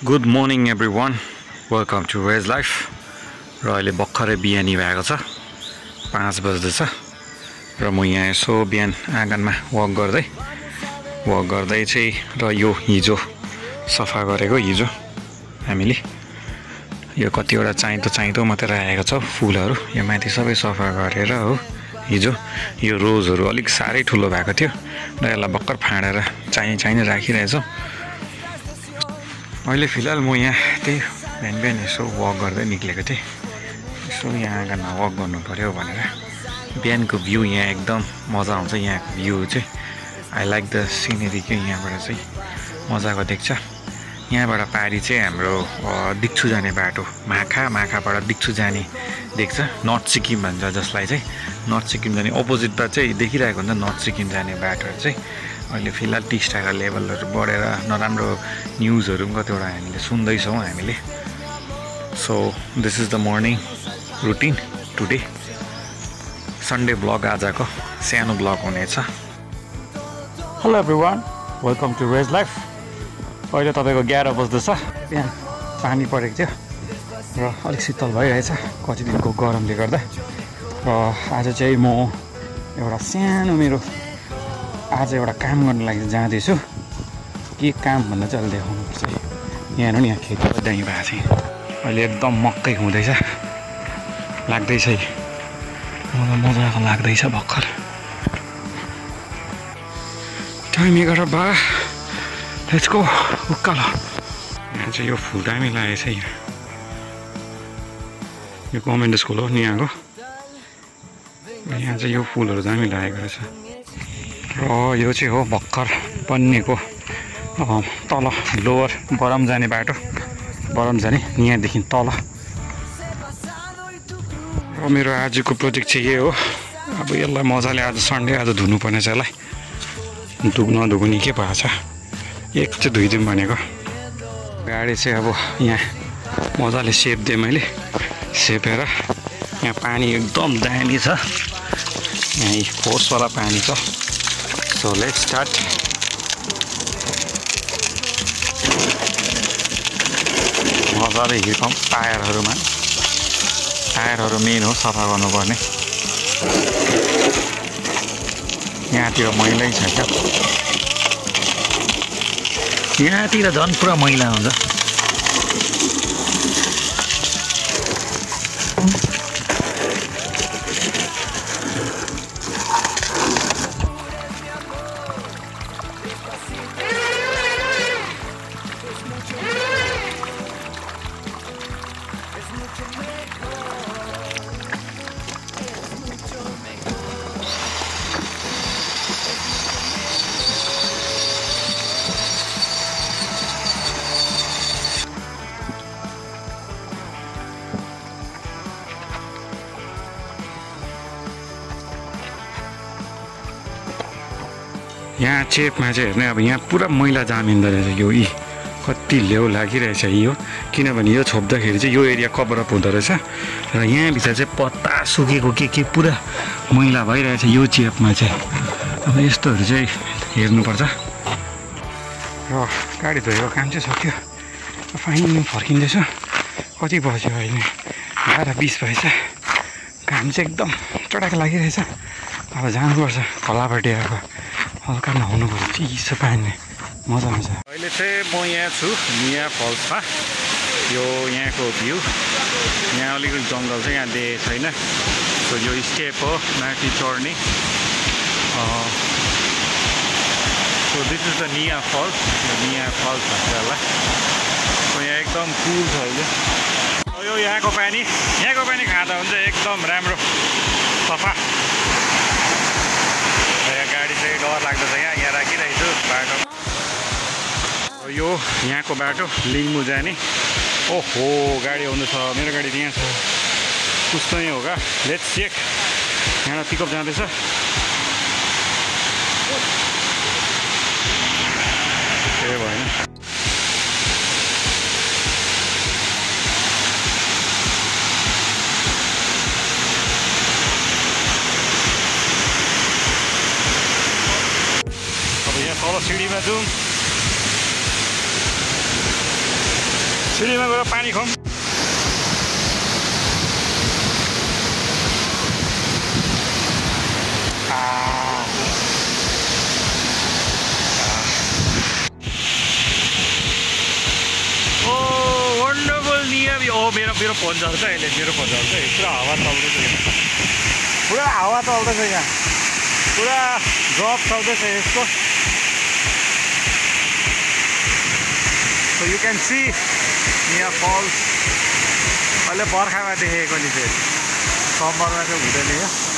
Good morning everyone, welcome to wage life. र अहिले भर्खरै बिहानी भएको छ, 5 बज्दैछ र म यहाँ यसो बिहान आँगनमा वक गर्दै चाहिँ र यो हिजो सफा गरेको हिजो हामीले यो कतिवटा चाहिँदो मात्रै राखेको छ फुलहरू, यो माथि सबै सफा गरेर हो। हिजो यो रोजहरू अलिक साह्रै ठुलो भएको थियो र यसलाई भर्खर फाँडेर चाहिने राखिरहेछौँ। अहिले फिलहाल म यहाँ त्यही बिहान यसो वक गर्दै निक्लेको थिएँ। यसो यहाँ आँगनमा वक गर्नु पऱ्यो भनेर। बिहानको भ्यू यहाँ एकदम मजा आउँछ। यहाँको भ्यू चाहिँ आई लाइक द सिनेरी के यहाँबाट चाहिँ मजाको देख्छ। यहाँबाट पारी चाहिँ हाम्रो दिक्छु जाने बाटो माखाबाट दिक्छु जाने देख्छ। नर्थ सिक्किम भन्छ जसलाई चाहिँ नर्थ सिक्किम जाने अपोजिटमा चाहिँ देखिरहेको हुन्छ। नर्थ सिक्किम जाने बाटोहरू चाहिँ अहिले फिलहाल टिस्टाका लेभलहरू बढेर नराम्रो न्युजहरू पनि कतिवटा हामीले सुन्दैछौँ हामीले। So this is the morning routine today. Sunday blog आजको सानो ब्लग हुनेछ। Hello everyone, welcome to wage life. अहिले तपाईँको 11 बज्दैछ। बिहान पानी परेको थियो र अलिक शीतल भइरहेछ कति दिनको गरमले गर्दा। र आज चाहिँ म एउटा सानो मेरो आज एउटा काम गर्न लागि जाँदैछु। के काम भन्दा चाहिँ अहिले देखाउनुपर्छ। यहाँ नि यहाँ खेतमा दाइँ भएको छ। अहिले एकदम मकै हुँदैछ, लाग्दैछ मलाई मजाको लाग्दैछ भर्खर। टाइम 11 12। लेट्स गो उकालो। यहाँ चाहिँ यो फुल दामी लागेको छ। यो गभर्मेन्ट स्कुल हो नि यहाँको। यहाँ चाहिँ यो फुलहरू दामी लागेको रहेछ। र यो चाहिँ हो भर्खर बनिएको तल लोवर बरम जाने बाटो। बरम जाने यहाँदेखि तल। र मेरो आजको प्रोजेक्ट चाहिँ यही हो। अब यसलाई मजाले आज सन्डे आज धुनुपर्ने छ। यसलाई नधुने के भएको छ। एक चाहिँ धुइदिउँ भनेको। गाडी चाहिँ अब यहाँ मजाले सेप दिएँ मैले। सेपेर यहाँ पानी एकदम दामी छ। यहाँ फोर्सवाला पानी छ। So let's start. मजाले हिर्काउँ टायरहरू मेन हो सफा गर्नुपर्ने। यहाँतिर मैलै छ क्या। यहाँतिर झन् पुरा मैला हुन्छ। यहाँ चेपमा चाहिँ हेर्ने अब यहाँ पुरा मैला जामिँदो रहेछ। यो कति लेउ लागिरहेछ यो। किनभने यो छोप्दाखेरि चाहिँ यो एरिया कभरअप हुँदो रहेछ र यहाँभित्र चाहिँ पत्ता सुकेको के पुरा मैला भइरहेछ यो चेपमा चाहिँ। अब यस्तोहरू चाहिँ हेर्नुपर्छ। र गाडी धोएको काम चाहिँ सक्यो। फाइन फर्किँदैछ। कति बज्यो अहिले? 11:20 भएछ। घाम चाहिँ एकदम चटाक लागिरहेछ। अब जानुपर्छ खोलापट्टि। अब हल्का नहुनु पर्छ, चिसो पानी मजा आउँछ। अहिले चाहिँ म यहाँ छु मिया फल्समा। यो यहाँको भ्यू। यहाँ अलिकति जङ्गल चाहिँ यहाँ देखेको छैन। सो यो स्टेप हो माथि चढ्ने। सो दिस इज द निया फल्स। यो निया फल्स भन्छ यसलाई। सो यहाँ एकदम कुल छ अहिले। यो यहाँको पानी खाँदा हुन्छ एकदम राम्रो सफा। गाडी चाहिँ डर लाग्दछ। यहाँ राखिरहेको छु बाटो। यो यहाँको बाटो लिङ्गमु जाने। ओहो गाडी आउँदैछ। मेरो गाडी यहाँ छ। कस्तो नै हो क्या। Let's check. यहाँ पिकअप जाँदैछ। ए भएन। अब यहाँ तल सिँढीमा जाउँ। सिलीमा गएर पानी खाउँ। मेरो फोन चल्छ अहिले, मेरो फोन चल्छ। पुरा हावा चल्दैछ, पुरा हावा चल्दैछ यहाँ, पुरा ड्रप चल्दैछ यसको। सो यु क्यान सी यहाँ फल्स। अहिले बर्खामा देखेको नि फेरि, समरमा चाहिँ हुँदैन यहाँ।